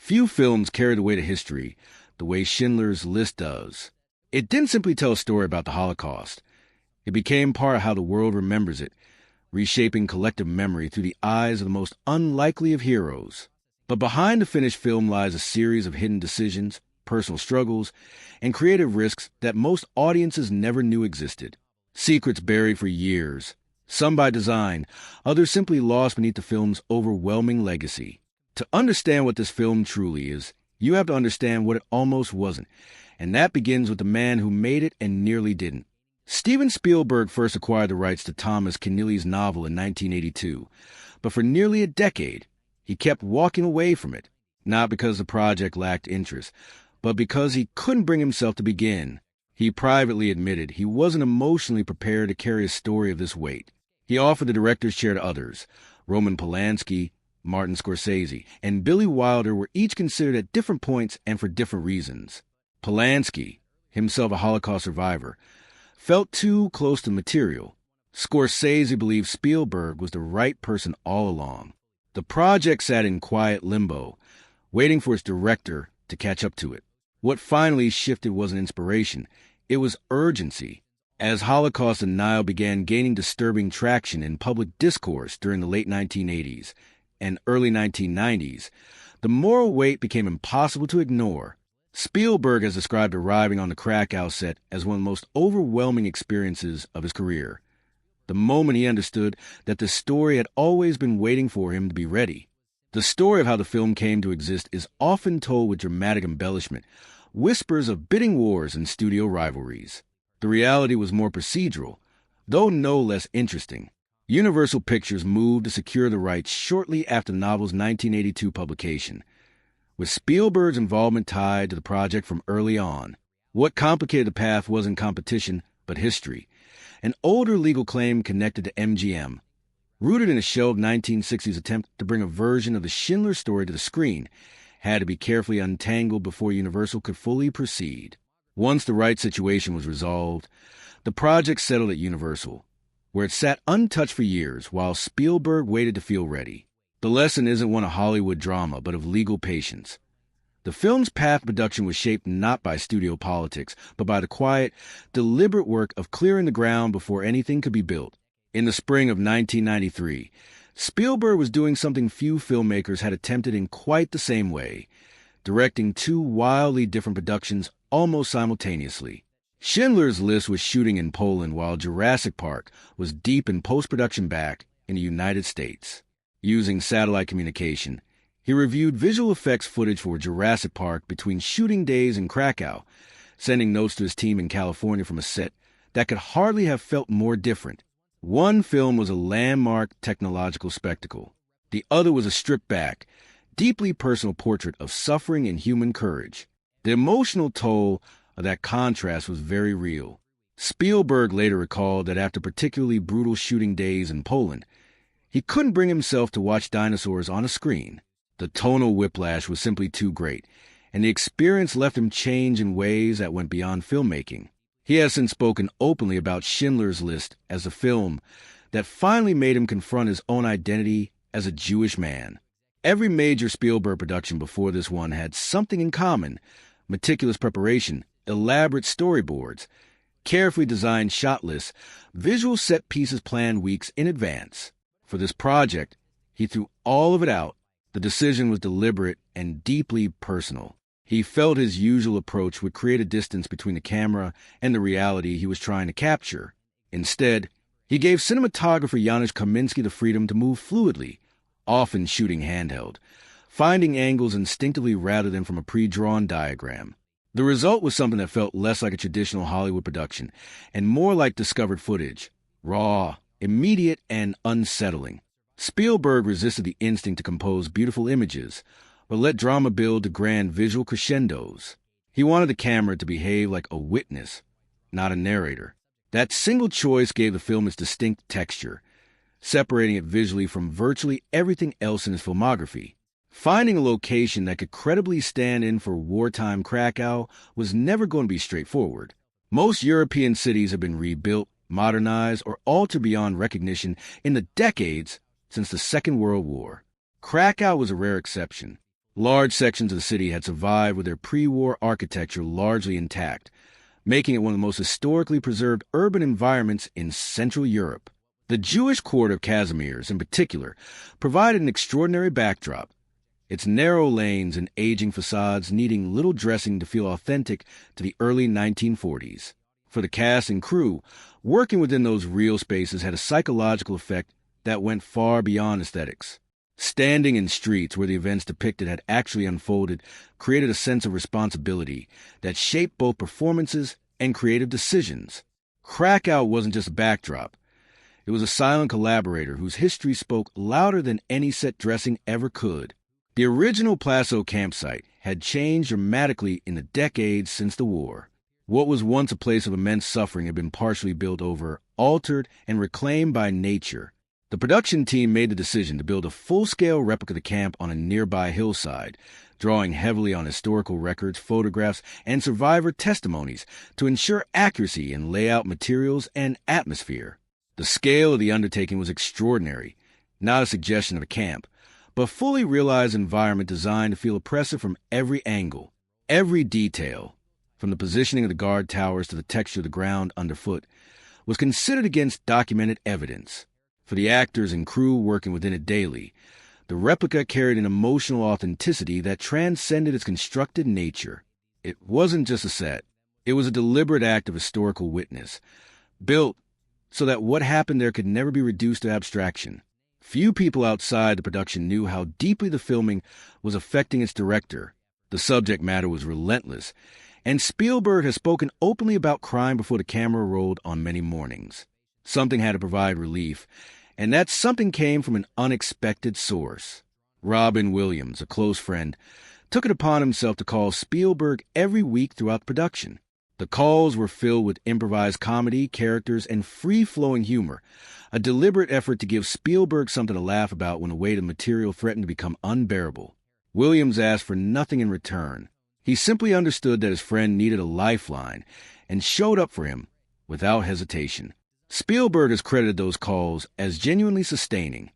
Few films carry the weight of history the way Schindler's List does. It didn't simply tell a story about the Holocaust. It became part of how the world remembers it, reshaping collective memory through the eyes of the most unlikely of heroes. But behind the finished film lies a series of hidden decisions, personal struggles, and creative risks that most audiences never knew existed. Secrets buried for years, some by design, others simply lost beneath the film's overwhelming legacy. To understand what this film truly is, you have to understand what it almost wasn't, and that begins with the man who made it and nearly didn't. Steven Spielberg first acquired the rights to Thomas Keneally's novel in 1982, but for nearly a decade, he kept walking away from it, not because the project lacked interest, but because he couldn't bring himself to begin. He privately admitted he wasn't emotionally prepared to carry a story of this weight. He offered the director's chair to others. Roman Polanski, Martin Scorsese, and Billy Wilder were each considered at different points and for different reasons. Polanski, himself a Holocaust survivor, felt too close to the material. Scorsese believed Spielberg was the right person all along. The project sat in quiet limbo, waiting for its director to catch up to it. What finally shifted wasn't inspiration, it was urgency. As Holocaust denial began gaining disturbing traction in public discourse during the late 1980s and early 1990s, the moral weight became impossible to ignore. Spielberg has described arriving on the Krakow set as one of the most overwhelming experiences of his career. The moment he understood that the story had always been waiting for him to be ready. The story of how the film came to exist is often told with dramatic embellishment, whispers of bidding wars and studio rivalries. The reality was more procedural, though no less interesting. Universal Pictures moved to secure the rights shortly after the novel's 1982 publication, with Spielberg's involvement tied to the project from early on. What complicated the path wasn't competition, but history. An older legal claim connected to MGM, rooted in a shelved 1960s attempt to bring a version of the Schindler story to the screen, had to be carefully untangled before Universal could fully proceed. Once the right situation was resolved, the project settled at Universal, where it sat untouched for years while Spielberg waited to feel ready. The lesson isn't one of Hollywood drama, but of legal patience. The film's path to production was shaped not by studio politics, but by the quiet, deliberate work of clearing the ground before anything could be built. In the spring of 1993, Spielberg was doing something few filmmakers had attempted in quite the same way, directing two wildly different productions almost simultaneously. Schindler's List was shooting in Poland while Jurassic Park was deep in post-production back in the United States. Using satellite communication, he reviewed visual effects footage for Jurassic Park between shooting days in Krakow, sending notes to his team in California from a set that could hardly have felt more different. One film was a landmark technological spectacle. The other was a stripped-back, deeply personal portrait of suffering and human courage. The emotional toll of that contrast was very real. Spielberg later recalled that after particularly brutal shooting days in Poland, he couldn't bring himself to watch dinosaurs on a screen. The tonal whiplash was simply too great, and the experience left him changed in ways that went beyond filmmaking. He has since spoken openly about Schindler's List as a film that finally made him confront his own identity as a Jewish man. Every major Spielberg production before this one had something in common: meticulous preparation, elaborate storyboards, carefully designed shot lists, visual set pieces planned weeks in advance. For this project, he threw all of it out. The decision was deliberate and deeply personal. He felt his usual approach would create a distance between the camera and the reality he was trying to capture. Instead, he gave cinematographer Janusz Kaminski the freedom to move fluidly, often shooting handheld, finding angles instinctively rather than from a pre-drawn diagram. The result was something that felt less like a traditional Hollywood production and more like discovered footage, raw, immediate, and unsettling. Spielberg resisted the instinct to compose beautiful images, but let drama build to grand visual crescendos. He wanted the camera to behave like a witness, not a narrator. That single choice gave the film its distinct texture, separating it visually from virtually everything else in his filmography. Finding a location that could credibly stand in for wartime Krakow was never going to be straightforward. Most European cities have been rebuilt, modernized, or altered beyond recognition in the decades since the Second World War. Krakow was a rare exception. Large sections of the city had survived with their pre-war architecture largely intact, making it one of the most historically preserved urban environments in Central Europe. The Jewish quarter of Kazimierz, in particular, provided an extraordinary backdrop, its narrow lanes and aging facades needing little dressing to feel authentic to the early 1940s. For the cast and crew, working within those real spaces had a psychological effect that went far beyond aesthetics. Standing in streets where the events depicted had actually unfolded created a sense of responsibility that shaped both performances and creative decisions. Krakow wasn't just a backdrop. It was a silent collaborator whose history spoke louder than any set dressing ever could. The original Plazo campsite had changed dramatically in the decades since the war. What was once a place of immense suffering had been partially built over, altered, and reclaimed by nature. The production team made the decision to build a full-scale replica of the camp on a nearby hillside, drawing heavily on historical records, photographs, and survivor testimonies to ensure accuracy in layout, materials, and atmosphere. The scale of the undertaking was extraordinary, not a suggestion of a camp, but a fully realized environment designed to feel oppressive from every angle. Every detail, from the positioning of the guard towers to the texture of the ground underfoot, was considered against documented evidence. For the actors and crew working within it daily, the replica carried an emotional authenticity that transcended its constructed nature. It wasn't just a set. It was a deliberate act of historical witness, built so that what happened there could never be reduced to abstraction. Few people outside the production knew how deeply the filming was affecting its director. The subject matter was relentless, and Spielberg has spoken openly about crying before the camera rolled on many mornings. Something had to provide relief, and that something came from an unexpected source. Robin Williams, a close friend, took it upon himself to call Spielberg every week throughout the production. The calls were filled with improvised comedy, characters, and free-flowing humor, a deliberate effort to give Spielberg something to laugh about when the weight of material threatened to become unbearable. Williams asked for nothing in return. He simply understood that his friend needed a lifeline and showed up for him without hesitation. Spielberg has credited those calls as genuinely sustaining,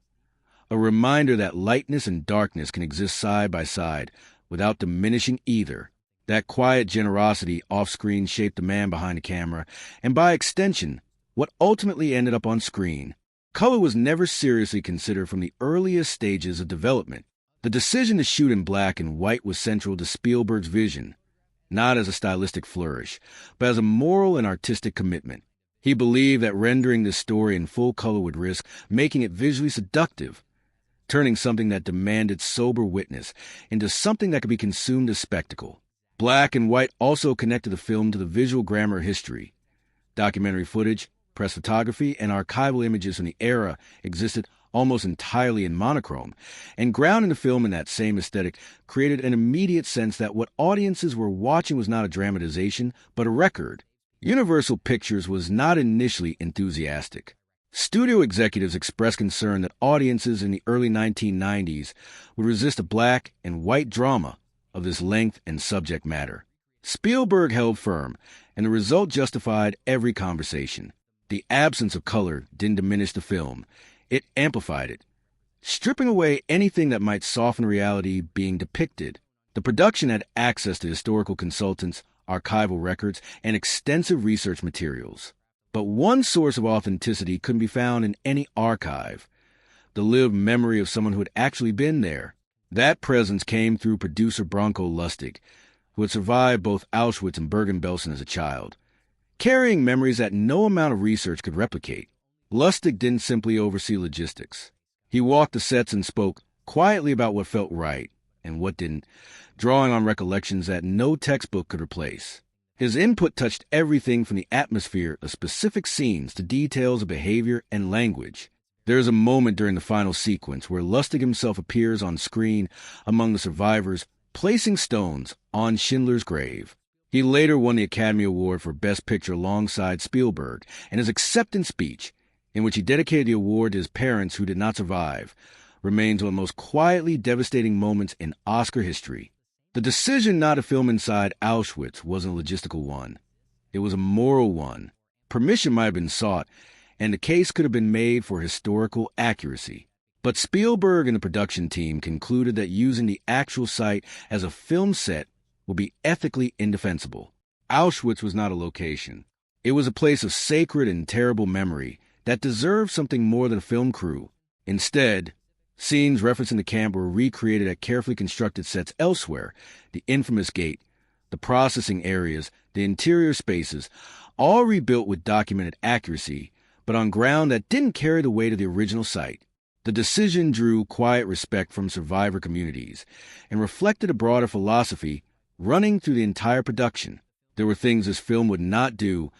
a reminder that lightness and darkness can exist side by side without diminishing either. That quiet generosity off-screen shaped the man behind the camera, and by extension, what ultimately ended up on screen. Color was never seriously considered from the earliest stages of development. The decision to shoot in black and white was central to Spielberg's vision, not as a stylistic flourish, but as a moral and artistic commitment. He believed that rendering this story in full color would risk making it visually seductive, turning something that demanded sober witness into something that could be consumed as spectacle. Black and white also connected the film to the visual grammar of history. Documentary footage, press photography, and archival images from the era existed almost entirely in monochrome, and grounding the film in that same aesthetic created an immediate sense that what audiences were watching was not a dramatization, but a record. Universal Pictures was not initially enthusiastic. Studio executives expressed concern that audiences in the early 1990s would resist a black and white drama of this length and subject matter. Spielberg held firm, and the result justified every conversation. The absence of color didn't diminish the film. It amplified it, stripping away anything that might soften reality being depicted. The production had access to historical consultants, archival records, and extensive research materials. But one source of authenticity couldn't be found in any archive: the lived memory of someone who had actually been there. That presence came through producer Branko Lustig, who had survived both Auschwitz and Bergen-Belsen as a child, carrying memories that no amount of research could replicate. Lustig didn't simply oversee logistics. He walked the sets and spoke quietly about what felt right and what didn't, drawing on recollections that no textbook could replace. His input touched everything from the atmosphere of specific scenes to details of behavior and language. There is a moment during the final sequence where Lustig himself appears on screen among the survivors, placing stones on Schindler's grave. He later won the Academy Award for Best Picture alongside Spielberg, and his acceptance speech, in which he dedicated the award to his parents who did not survive, remains one of the most quietly devastating moments in Oscar history. The decision not to film inside Auschwitz wasn't a logistical one. It was a moral one. Permission might have been sought, and the case could have been made for historical accuracy. But Spielberg and the production team concluded that using the actual site as a film set would be ethically indefensible. Auschwitz was not a location. It was a place of sacred and terrible memory that deserved something more than a film crew. Instead, scenes referencing the camp were recreated at carefully constructed sets elsewhere: the infamous gate, the processing areas, the interior spaces, all rebuilt with documented accuracy, but on ground that didn't carry the weight of the original site. The decision drew quiet respect from survivor communities and reflected a broader philosophy running through the entire production. There were things this film would not do,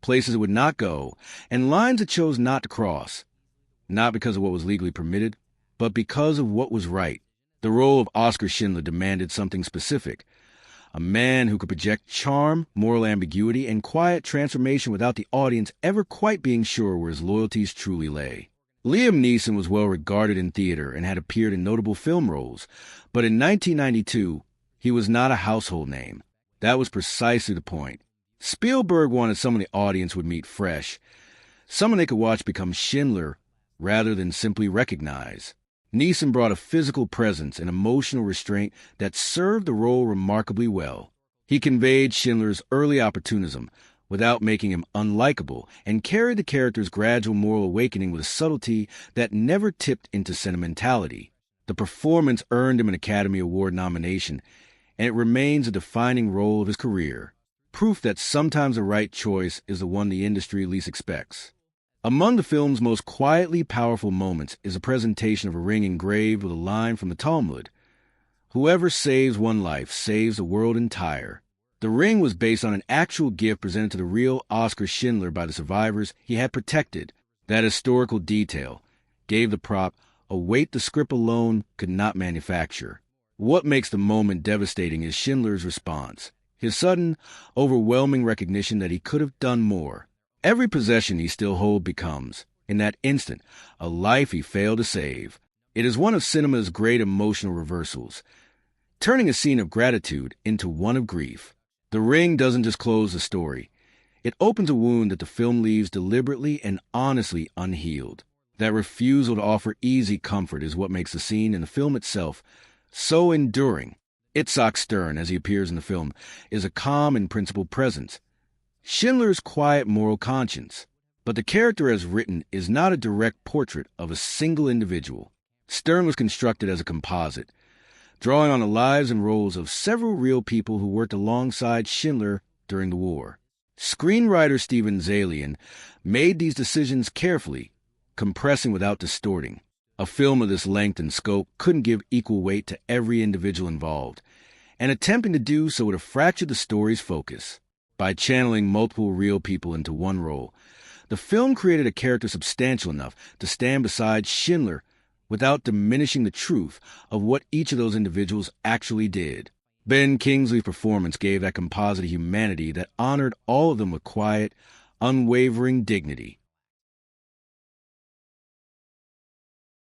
places it would not go, and lines it chose not to cross, not because of what was legally permitted, but because of what was right. The role of Oskar Schindler demanded something specific: a man who could project charm, moral ambiguity, and quiet transformation without the audience ever quite being sure where his loyalties truly lay. Liam Neeson was well regarded in theater and had appeared in notable film roles, but in 1992, he was not a household name. That was precisely the point. Spielberg wanted someone the audience would meet fresh, someone they could watch become Schindler rather than simply recognize. Neeson brought a physical presence and emotional restraint that served the role remarkably well. He conveyed Schindler's early opportunism without making him unlikable, and carried the character's gradual moral awakening with a subtlety that never tipped into sentimentality. The performance earned him an Academy Award nomination, and it remains a defining role of his career, proof that sometimes the right choice is the one the industry least expects. Among the film's most quietly powerful moments is a presentation of a ring engraved with a line from the Talmud: "Whoever saves one life saves the world entire." The ring was based on an actual gift presented to the real Oskar Schindler by the survivors he had protected. That historical detail gave the prop a weight the script alone could not manufacture. What makes the moment devastating is Schindler's response, his sudden, overwhelming recognition that he could have done more. Every possession he still holds becomes, in that instant, a life he failed to save. It is one of cinema's great emotional reversals, turning a scene of gratitude into one of grief. The ring doesn't just close the story. It opens a wound that the film leaves deliberately and honestly unhealed. That refusal to offer easy comfort is what makes the scene and the film itself so enduring. Itzhak Stern, as he appears in the film, is a calm and principled presence, Schindler's quiet moral conscience. But the character as written is not a direct portrait of a single individual. Stern was constructed as a composite, drawing on the lives and roles of several real people who worked alongside Schindler during the war. Screenwriter Steven Zaillian made these decisions carefully, compressing without distorting. A film of this length and scope couldn't give equal weight to every individual involved, and attempting to do so would have fractured the story's focus. By channeling multiple real people into one role, the film created a character substantial enough to stand beside Schindler without diminishing the truth of what each of those individuals actually did. Ben Kingsley's performance gave that composite humanity that honored all of them with quiet, unwavering dignity.